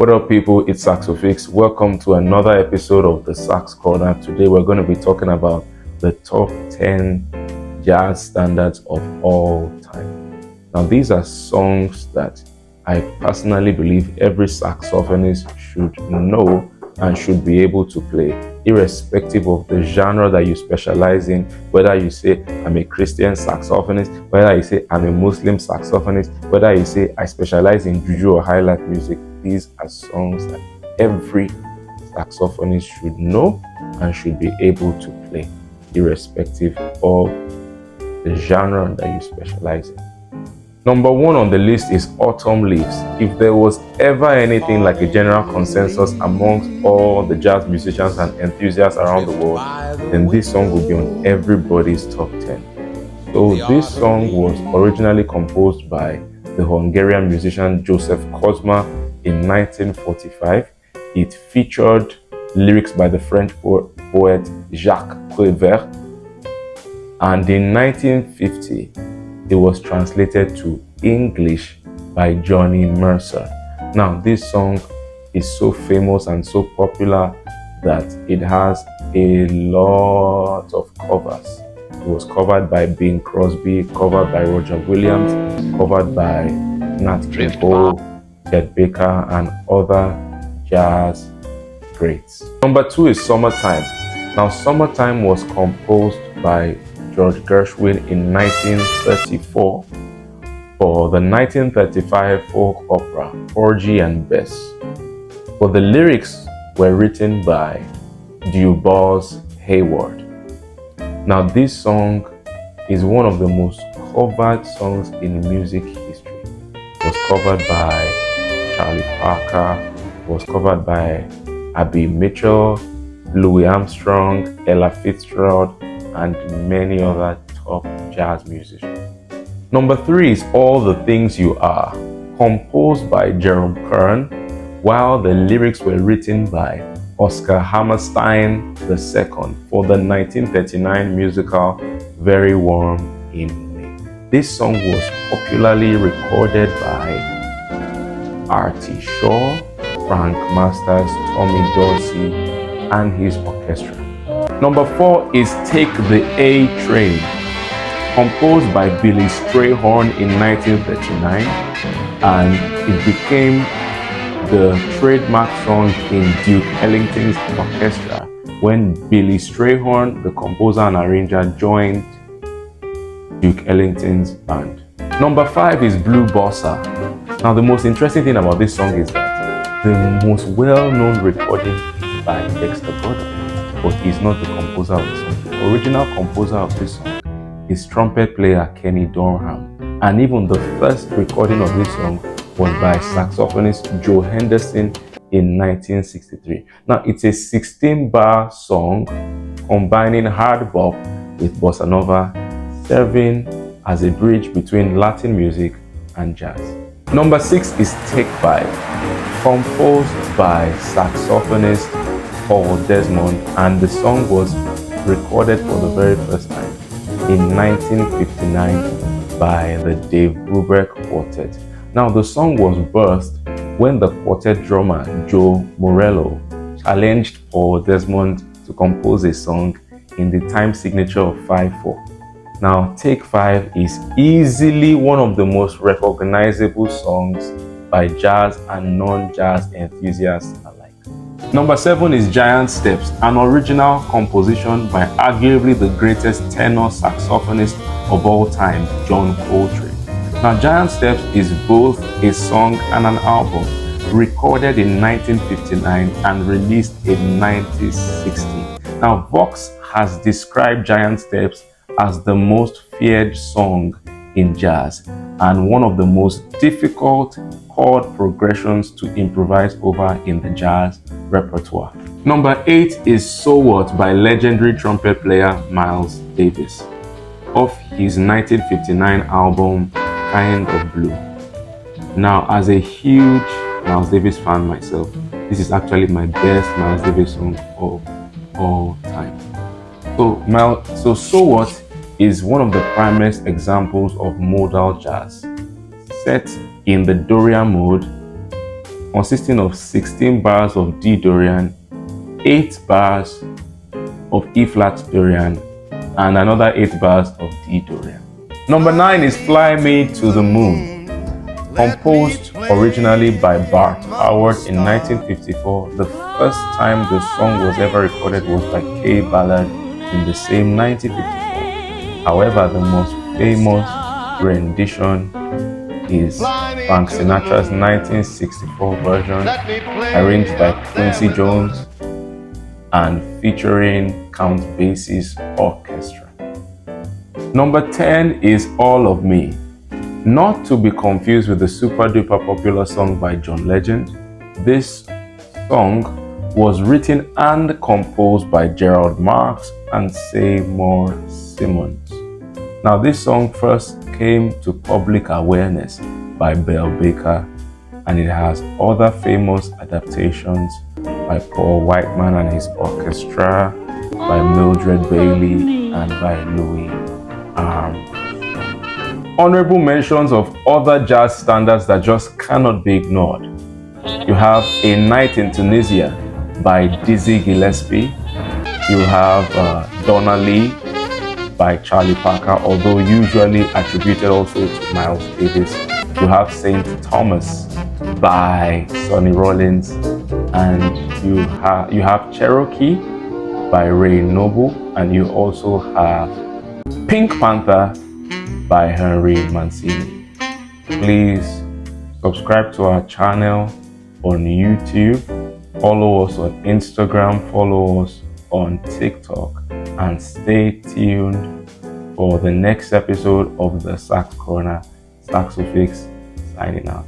What up, people? It's Saxofix. Welcome to another episode of the Sax Corner. Today we're going to be talking about the top 10 jazz standards of all time. Now, these are songs that I personally believe every saxophonist should know and should be able to play, irrespective of the genre that you specialize in, whether you say I'm a Christian saxophonist, whether you say I'm a Muslim saxophonist, whether you say I specialize in juju or highlight music. These are songs that every saxophonist should know and should be able to play, irrespective of the genre that you specialize in. Number one on the list is Autumn Leaves. If there was ever anything like a general consensus amongst all the jazz musicians and enthusiasts around the world, then this song would be on everybody's top 10. So this song was originally composed by the Hungarian musician Joseph Kozma in 1945. It featured lyrics by the French poet Jacques Prévert, and in 1950, it was translated to English by Johnny Mercer. Now, this song is so famous and so popular that it has a lot of covers. It was covered by Bing Crosby, covered by Roger Williams, covered by Nat King Cole, Chet Baker, and other jazz greats. Number two is Summertime. Now, Summertime was composed by George Gershwin in 1934 for the 1935 folk opera Porgy and Bess. But the lyrics were written by DuBois Hayward. Now, this song is one of the most covered songs in music history. It was covered by Charlie Parker, it was covered by Abby Mitchell, Louis Armstrong, Ella Fitzgerald, and many other top jazz musicians. Number three is All the Things You Are, composed by Jerome Kern, while the lyrics were written by Oscar Hammerstein II for the 1939 musical Very Warm in May. This song was popularly recorded by Artie Shaw, Frank Masters, Tommy Dorsey, and his orchestra. Number four is Take the A Train, composed by Billy Strayhorn in 1939, and it became the trademark song in Duke Ellington's orchestra when Billy Strayhorn, the composer and arranger, joined Duke Ellington's band. Number five is Blue Bossa. Now, the most interesting thing about this song is that the most well-known recording is by Dexter Gordon, but he's not the composer of the song. The original composer of this song is trumpet player Kenny Dorham, and even the first recording of this song was by saxophonist Joe Henderson in 1963. Now, it's a 16-bar song combining hard bop with bossa nova, serving as a bridge between Latin music and jazz. Number six is Take 5, composed by saxophonist Paul Desmond, and the song was recorded for the very first time in 1959 by the Dave Brubeck Quartet. Now, the song was birthed when the quartet drummer Joe Morello challenged Paul Desmond to compose a song in the time signature of 5/4. Now, Take 5 is easily one of the most recognizable songs by jazz and non-jazz enthusiasts alike. Number seven is Giant Steps, an original composition by arguably the greatest tenor saxophonist of all time, John Coltrane. Now, Giant Steps is both a song and an album, recorded in 1959 and released in 1960. Now, Vox has described Giant Steps as the most feared song in jazz and one of the most difficult chord progressions to improvise over in the jazz repertoire. Number eight is So What by legendary trumpet player Miles Davis, off his 1959 album Kind of Blue. Now, as a huge Miles Davis fan myself, this is actually my best Miles Davis song of all time. So What is one of the primest examples of modal jazz, set in the Dorian mode consisting of 16 bars of D Dorian, 8 bars of E flat Dorian, and another 8 bars of D Dorian. Number 9 is Fly Me to the Moon. Composed originally by Bart Howard in 1954, the first time the song was ever recorded was by Kay Ballard in the same 1954. However, the most famous rendition is Frank Sinatra's 1964 version, arranged by Quincy Jones and featuring Count Basie's orchestra. Number 10 is All of Me. Not to be confused with the super duper popular song by John Legend, this song was written and composed by Gerald Marks and Seymour Simmons. Now, this song first came to public awareness by Bell Baker, and it has other famous adaptations by Paul Whiteman and his orchestra, by Mildred Bailey, and by Louis Armstrong. Honorable mentions of other jazz standards that just cannot be ignored. You have A Night in Tunisia by Dizzy Gillespie. You have Donna Lee by Charlie Parker, although usually attributed also to Miles Davis. You have Saint Thomas by Sonny Rollins, and you have Cherokee by Ray Noble, and you also have Pink Panther by Henry Mancini. Please subscribe to our channel on YouTube, follow us on Instagram, follow us on TikTok, and stay tuned for the next episode of the Sax Corner. Saxofix signing out.